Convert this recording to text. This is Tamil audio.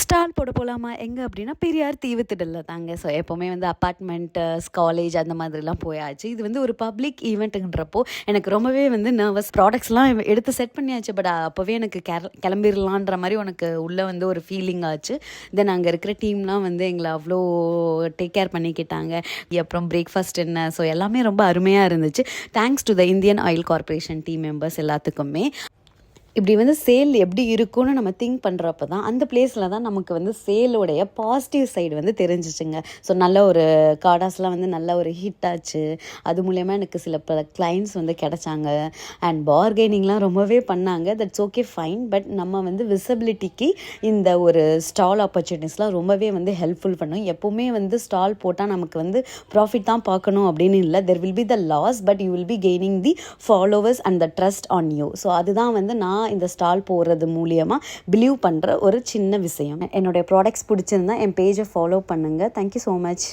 ஸ்டால் போட போகலாமா எங்கே அப்படின்னா பெரியார் தீவுத்திடலில் தாங்க. ஸோ எப்போவுமே வந்து அப்பார்ட்மெண்ட்ஸ் காலேஜ் அந்த மாதிரிலாம் போயாச்சு. இது வந்து ஒரு பப்ளிக் ஈவெண்ட்டுன்றப்போ எனக்கு ரொம்பவே வந்து நர்வஸ். ப்ராடக்ட்ஸ்லாம் எடுத்து செட் பண்ணியாச்சு. பட் அப்போவே எனக்கு கிளம்பிடலான்ற மாதிரி உனக்கு உள்ளே வந்து ஒரு ஃபீலிங் ஆச்சு. தென் அங்கே இருக்கிற டீம்லாம் வந்து எங்களை அவ்வளோ டேக் கேர் பண்ணிக்கிட்டாங்க. அப்புறம் பிரேக்ஃபாஸ்ட் என்ன, ஸோ எல்லாமே ரொம்ப அருமையாக இருந்துச்சு. Thanks to the Indian oil corporation team members எல்லாத்துக்குமே. இப்படி வந்து சேல் எப்படி இருக்கும்னு நம்ம திங்க் பண்ணுறப்ப தான் அந்த பிளேஸில் தான் நமக்கு வந்து சேலோடைய பாசிட்டிவ் சைடு வந்து தெரிஞ்சிச்சுங்க. ஸோ நல்ல ஒரு கார்டாஸ்லாம் வந்து நல்ல ஒரு ஹிட் ஆச்சு. அது மூலயமா எனக்கு சில பல கிளைண்ட்ஸ் வந்து கிடச்சாங்க. அண்ட் பார்கெனிங்லாம் ரொம்பவே பண்ணாங்க. That's okay fine. பட் நம்ம வந்து விசிபிலிட்டிக்கு இந்த ஒரு ஸ்டால் ஆப்பர்ச்சுனிட்டிஸ்லாம் ரொம்பவே வந்து ஹெல்ப்ஃபுல் பண்ணும். எப்போவுமே வந்து ஸ்டால் போட்டால் நமக்கு வந்து ப்ராஃபிட் தான் பார்க்கணும் அப்படின்னு இல்லை. There will be the loss, but you will be gaining the followers and the trust on you. So அதுதான் வந்து நான் இந்த ஸ்டால் போடுறது மூலியமாக பிலீவ் பண்ணுற ஒரு சின்ன விஷயம். என்னுடைய ப்ராடக்ட்ஸ் பிடிச்சிருந்தா என் பேஜை ஃபாலோ பண்ணுங்கள். Thank you so much.